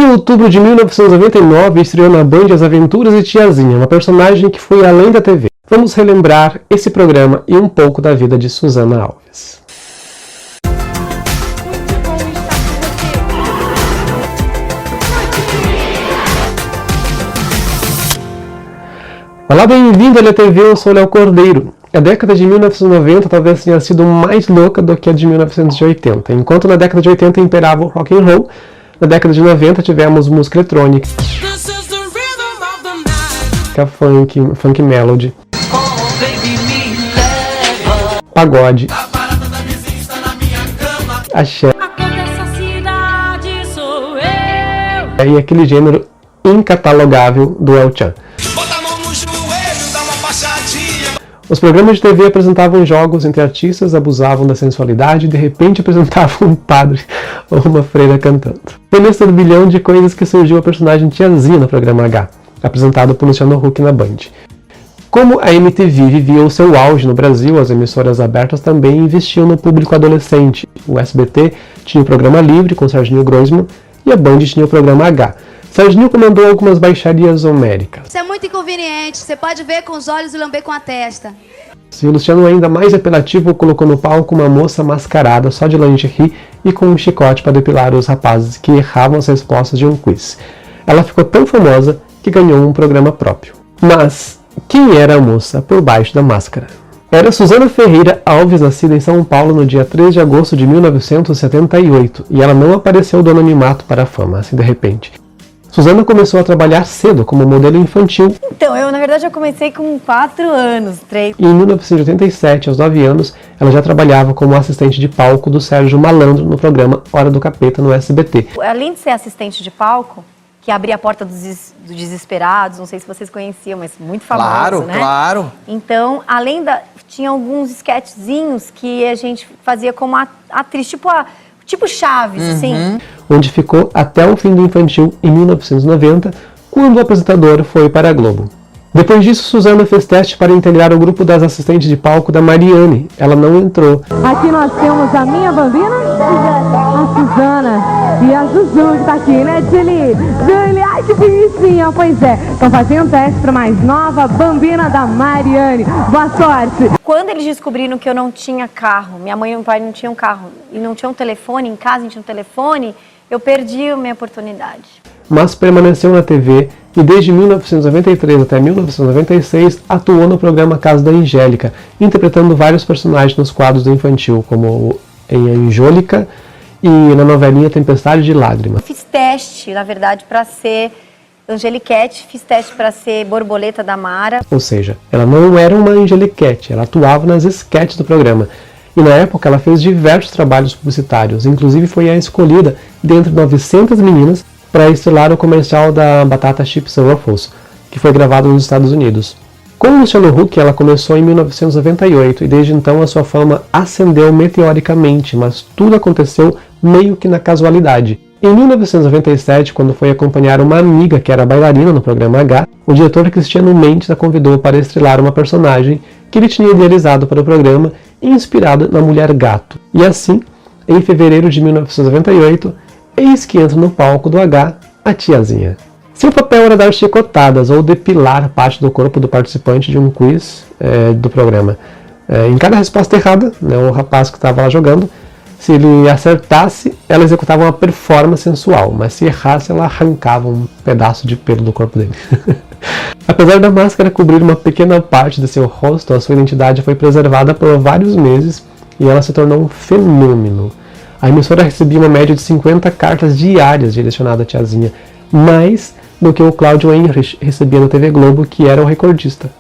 Em outubro de 1999, estreou na Band As Aventuras de Tiazinha, uma personagem que foi além da TV. Vamos relembrar esse programa e um pouco da vida de Susana Alves. Olá, bem-vindo à LTV, eu sou Léo Cordeiro. A década de 1990 talvez tenha sido mais louca do que a de 1980. Enquanto na década de 80 imperava o rock and roll, na década de 90 tivemos música eletrônica, funk melody, pagode, axé, e aquele gênero incatalogável do El Chan. Os programas de TV apresentavam jogos entre artistas, abusavam da sensualidade e de repente apresentavam um padre ou uma freira cantando. Foi nesse turbilhão de coisas que surgiu a personagem Tiazinha no programa H, apresentado por Luciano Huck na Band. Como a MTV vivia o seu auge no Brasil, as emissoras abertas também investiam no público adolescente. O SBT tinha o programa Livre com Serginho Groisman e a Band tinha o programa H. Serginho comandou algumas baixarias homéricas. Isso é muito inconveniente, você pode ver com os olhos e lamber com a testa. E o Luciano, ainda mais apelativo, colocou no palco uma moça mascarada só de lingerie e com um chicote para depilar os rapazes que erravam as respostas de um quiz. Ela ficou tão famosa que ganhou um programa próprio. Mas quem era a moça por baixo da máscara? Era Susana Ferreira Alves, nascida em São Paulo no dia 3 de agosto de 1978, e ela não apareceu do anonimato para a fama, assim de repente. Susana começou a trabalhar cedo como modelo infantil. Então, na verdade eu comecei com 4 anos, 3. E em 1987, aos 9 anos, ela já trabalhava como assistente de palco do Sérgio Malandro no programa Hora do Capeta no SBT. Além de ser assistente de palco, que abria a porta dos Desesperados, não sei se vocês conheciam, mas muito famoso, claro, né? Claro. Então, tinha alguns sketchzinhos que a gente fazia como atriz, tipo Chaves, assim. Onde ficou até o fim do infantil em 1990, quando o apresentador foi para a Globo. Depois disso, Susana fez teste para integrar o grupo das assistentes de palco da Mariane. Ela não entrou. Aqui nós temos a minha bambina, a Susana e a Zuzu que tá aqui, né, Julie? Julie, ai que bonitinha, pois é. Estão fazendo teste para mais nova bambina da Mariane. Boa sorte! Quando eles descobriram que eu não tinha carro, minha mãe e meu pai não tinham carro e não tinham telefone, em casa não tinha um telefone, eu perdi a minha oportunidade. Mas permaneceu na TV e desde 1993 até 1996 atuou no programa Casa da Angélica, interpretando vários personagens nos quadros do infantil, como em Angélica e na novelinha Tempestade de Lágrimas. Fiz teste, na verdade, para ser Angeliquete, fiz teste para ser Borboleta da Mara. Ou seja, ela não era uma Angeliquete, ela atuava nas esquetes do programa. E na época ela fez diversos trabalhos publicitários, inclusive foi a escolhida dentre 900 meninas para estrelar o comercial da Batata Chips Ruffles, que foi gravado nos Estados Unidos. Com o Luciano Huck, ela começou em 1998 e desde então a sua fama ascendeu meteoricamente, mas tudo aconteceu meio que na casualidade. Em 1997, quando foi acompanhar uma amiga que era bailarina no programa H, o diretor Cristiano Mendes a convidou para estrelar uma personagem que ele tinha idealizado para o programa, inspirado na Mulher Gato. E assim, em fevereiro de 1998, eis que entra no palco do H a Tiazinha. Seu papel era dar chicotadas ou depilar parte do corpo do participante de um quiz do programa. Em cada resposta errada, o rapaz que estava lá jogando, se ele acertasse, ela executava uma performance sensual, mas se errasse, ela arrancava um pedaço de pelo do corpo dele. Apesar da máscara cobrir uma pequena parte de seu rosto, a sua identidade foi preservada por vários meses e ela se tornou um fenômeno. A emissora recebia uma média de 50 cartas diárias direcionadas à Tiazinha, mais do que o Cláudio Henrich recebia na TV Globo, que era o recordista.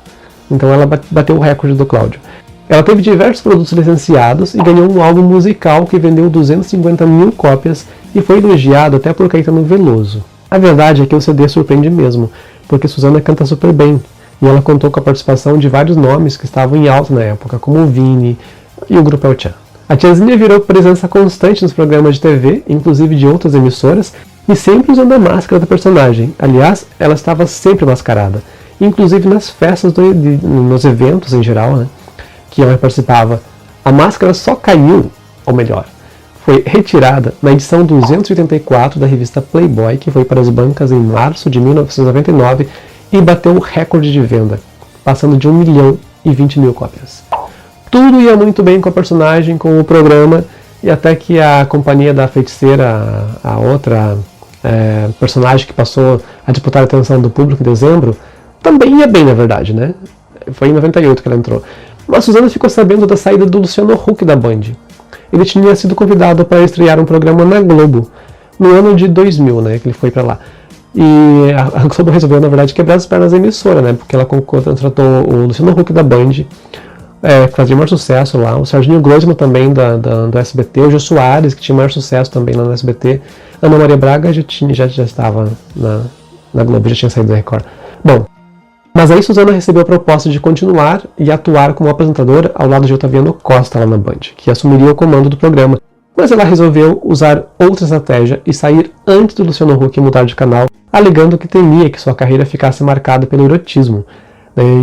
Então ela bateu o recorde do Cláudio. Ela teve diversos produtos licenciados e ganhou um álbum musical que vendeu 250 mil cópias e foi elogiado até por Caetano Veloso. A verdade é que o CD surpreende mesmo, porque Susana canta super bem, e ela contou com a participação de vários nomes que estavam em alta na época, como o Vini e o Grupo El Chan. A Tiazinha virou presença constante nos programas de TV, inclusive de outras emissoras, e sempre usando a máscara da personagem. Aliás, ela estava sempre mascarada, inclusive nas festas, nos eventos em geral, que ela participava. A máscara só caiu, ou melhor, foi retirada na edição 284 da revista Playboy, que foi para as bancas em março de 1999 e bateu o recorde de venda, passando de 1.020.000 cópias. Tudo ia muito bem com a personagem, com o programa, e até que a companhia da feiticeira, a outra personagem que passou a disputar a atenção do público em dezembro, também ia bem, na verdade, né? Foi em 98 que ela entrou. Mas Suzana ficou sabendo da saída do Luciano Huck da Band. Ele tinha sido convidado para estrear um programa na Globo, no ano de 2000, né, que ele foi para lá. E a Globo resolveu, na verdade, quebrar as pernas da emissora, né, porque ela contratou o Luciano Huck da Band, que fazia maior sucesso lá, o Serginho Groisman também do SBT, o Jô Soares, que tinha maior sucesso também lá no SBT, Ana Maria Braga já estava na Globo, já tinha saído da Record. Bom, mas aí Suzana recebeu a proposta de continuar e atuar como apresentadora ao lado de Otaviano Costa lá na Band, que assumiria o comando do programa. Mas ela resolveu usar outra estratégia e sair antes do Luciano Huck mudar de canal, alegando que temia que sua carreira ficasse marcada pelo erotismo.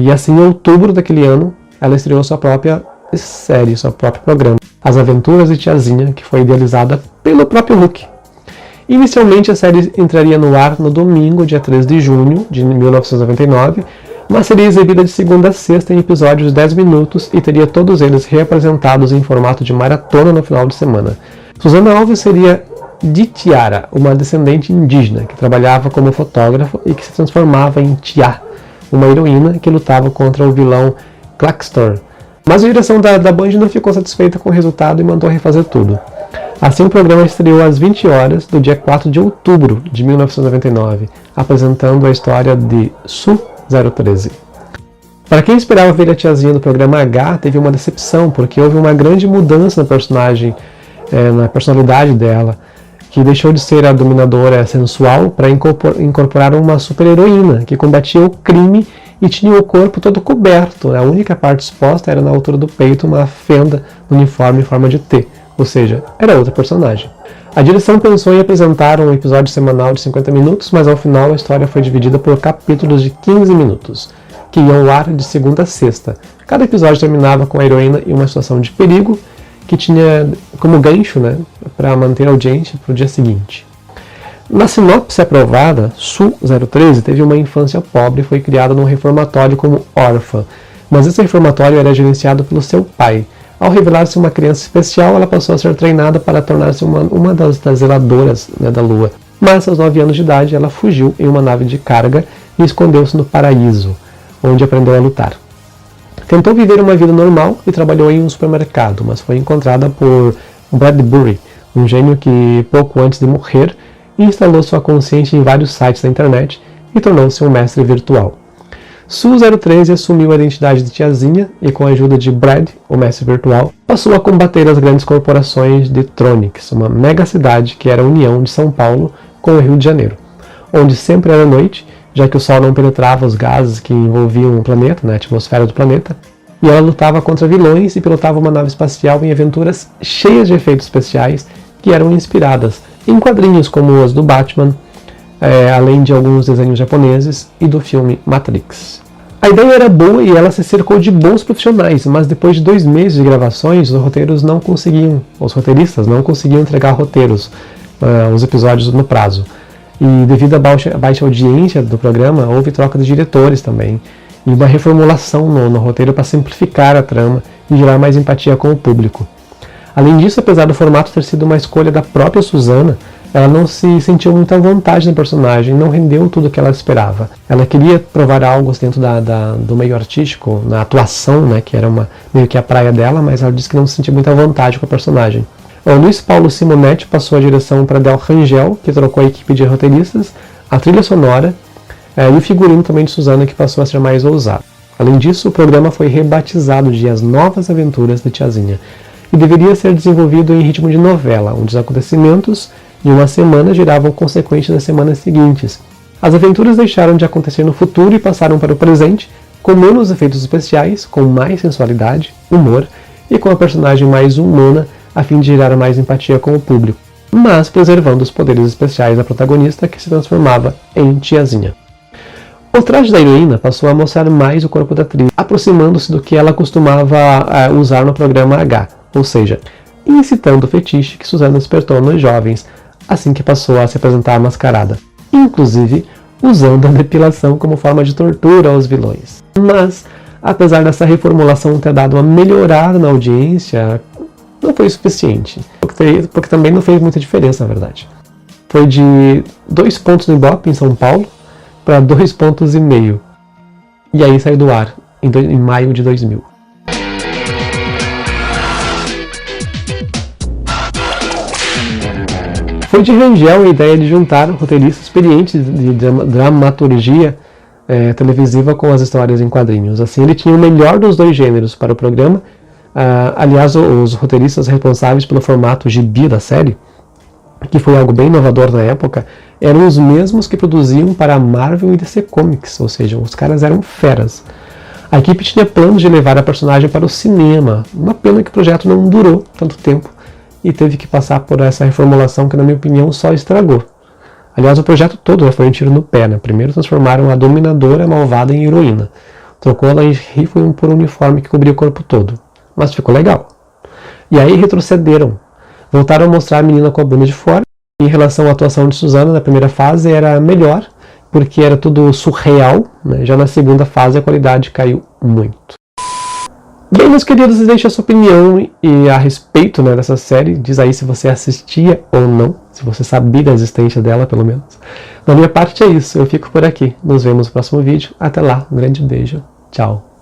E assim, em outubro daquele ano, ela estreou sua própria série, seu próprio programa, As Aventuras de Tiazinha, que foi idealizada pelo próprio Huck. Inicialmente a série entraria no ar no domingo, dia 3 de junho de 1999, mas seria exibida de segunda a sexta em episódios de 10 minutos e teria todos eles reapresentados em formato de maratona no final de semana. Suzana Alves seria Ditiara, uma descendente indígena que trabalhava como fotógrafo e que se transformava em Tia, uma heroína que lutava contra o vilão Claxtor. Mas a direção da Band não ficou satisfeita com o resultado e mandou refazer tudo. Assim, o programa estreou às 20 horas do dia 4 de outubro de 1999, apresentando a história de Su 013. Para quem esperava ver a tiazinha do programa H, teve uma decepção, porque houve uma grande mudança na personagem, na personalidade dela, que deixou de ser a dominadora sensual para incorporar uma super-heroína que combatia o crime e tinha o corpo todo coberto. A única parte exposta era na altura do peito uma fenda no uniforme em forma de T, ou seja, era outra personagem. A direção pensou em apresentar um episódio semanal de 50 minutos, mas ao final a história foi dividida por capítulos de 15 minutos, que iam ao ar de segunda a sexta. Cada episódio terminava com a heroína em uma situação de perigo, que tinha como gancho, né, para manter a audiência para o dia seguinte. Na sinopse aprovada, Su 013 teve uma infância pobre e foi criada num reformatório como órfã, mas esse reformatório era gerenciado pelo seu pai. Ao revelar-se uma criança especial, ela passou a ser treinada para tornar-se uma das zeladoras, né, da Lua. Mas aos 9 anos de idade, ela fugiu em uma nave de carga e escondeu-se no paraíso, onde aprendeu a lutar. Tentou viver uma vida normal e trabalhou em um supermercado, mas foi encontrada por Bradbury, um gênio que, pouco antes de morrer, instalou sua consciência em vários sites da internet e tornou-se um mestre virtual. Su 013 assumiu a identidade de tiazinha e, com a ajuda de Brad, o mestre virtual, passou a combater as grandes corporações de Tronix, uma mega cidade que era a união de São Paulo com o Rio de Janeiro, onde sempre era noite, já que o Sol não penetrava os gases que envolviam o planeta, a atmosfera do planeta, e ela lutava contra vilões e pilotava uma nave espacial em aventuras cheias de efeitos especiais que eram inspiradas em quadrinhos como os do Batman, além de alguns desenhos japoneses e do filme Matrix. A ideia era boa e ela se cercou de bons profissionais, mas depois de 2 meses de gravações, os roteiristas não conseguiam entregar roteiros, os episódios no prazo. E devido à baixa audiência do programa, houve troca de diretores também, e uma reformulação no roteiro para simplificar a trama e gerar mais empatia com o público. Além disso, apesar do formato ter sido uma escolha da própria Suzana, ela não se sentiu muito à vontade na personagem, não rendeu tudo o que ela esperava. Ela queria provar algo dentro do meio artístico, na atuação, né, que era meio que a praia dela, mas ela disse que não se sentia muito à vontade com a personagem. O Luiz Paulo Simonetti passou a direção para Del Rangel, que trocou a equipe de roteiristas, a trilha sonora e o figurino também de Suzana, que passou a ser mais ousado. Além disso, o programa foi rebatizado de As Novas Aventuras de Tiazinha e deveria ser desenvolvido em ritmo de novela, onde os acontecimentos em uma semana geravam consequências nas semanas seguintes. As aventuras deixaram de acontecer no futuro e passaram para o presente, com menos efeitos especiais, com mais sensualidade, humor e com a personagem mais humana, a fim de gerar mais empatia com o público, mas preservando os poderes especiais da protagonista, que se transformava em tiazinha. O traje da heroína passou a mostrar mais o corpo da atriz, aproximando-se do que ela costumava usar no programa H, ou seja, incitando o fetiche que Susana despertou nos jovens, assim que passou a se apresentar mascarada, inclusive usando a depilação como forma de tortura aos vilões. Mas, apesar dessa reformulação ter dado uma melhorada na audiência, não foi suficiente, porque também não fez muita diferença, na verdade. Foi de 2 pontos no Ibope, em São Paulo, para 2,5 pontos. E aí saiu do ar, em maio de 2000. Foi de Rangel a ideia de juntar roteiristas experientes de dramaturgia televisiva com as histórias em quadrinhos. Assim, ele tinha o melhor dos dois gêneros para o programa. Aliás, os roteiristas responsáveis pelo formato gibi da série, que foi algo bem inovador na época, eram os mesmos que produziam para a Marvel e DC Comics, ou seja, os caras eram feras. A equipe tinha planos de levar a personagem para o cinema, uma pena que o projeto não durou tanto tempo e teve que passar por essa reformulação que, na minha opinião, só estragou. Aliás, o projeto todo foi um tiro no pé, né? Primeiro transformaram a Dominadora malvada em heroína, trocou ela em rifle por um uniforme que cobria o corpo todo, mas ficou legal. E aí retrocederam, voltaram a mostrar a menina com a bunda de fora. Em relação à atuação de Susana, na primeira fase era melhor, porque era tudo surreal, né? Já na segunda fase a qualidade caiu muito. Bem, meus queridos, deixe a sua opinião a respeito, né, dessa série. Diz aí se você assistia ou não, se você sabia da existência dela, pelo menos. Da minha parte é isso, eu fico por aqui. Nos vemos no próximo vídeo. Até lá, um grande beijo. Tchau.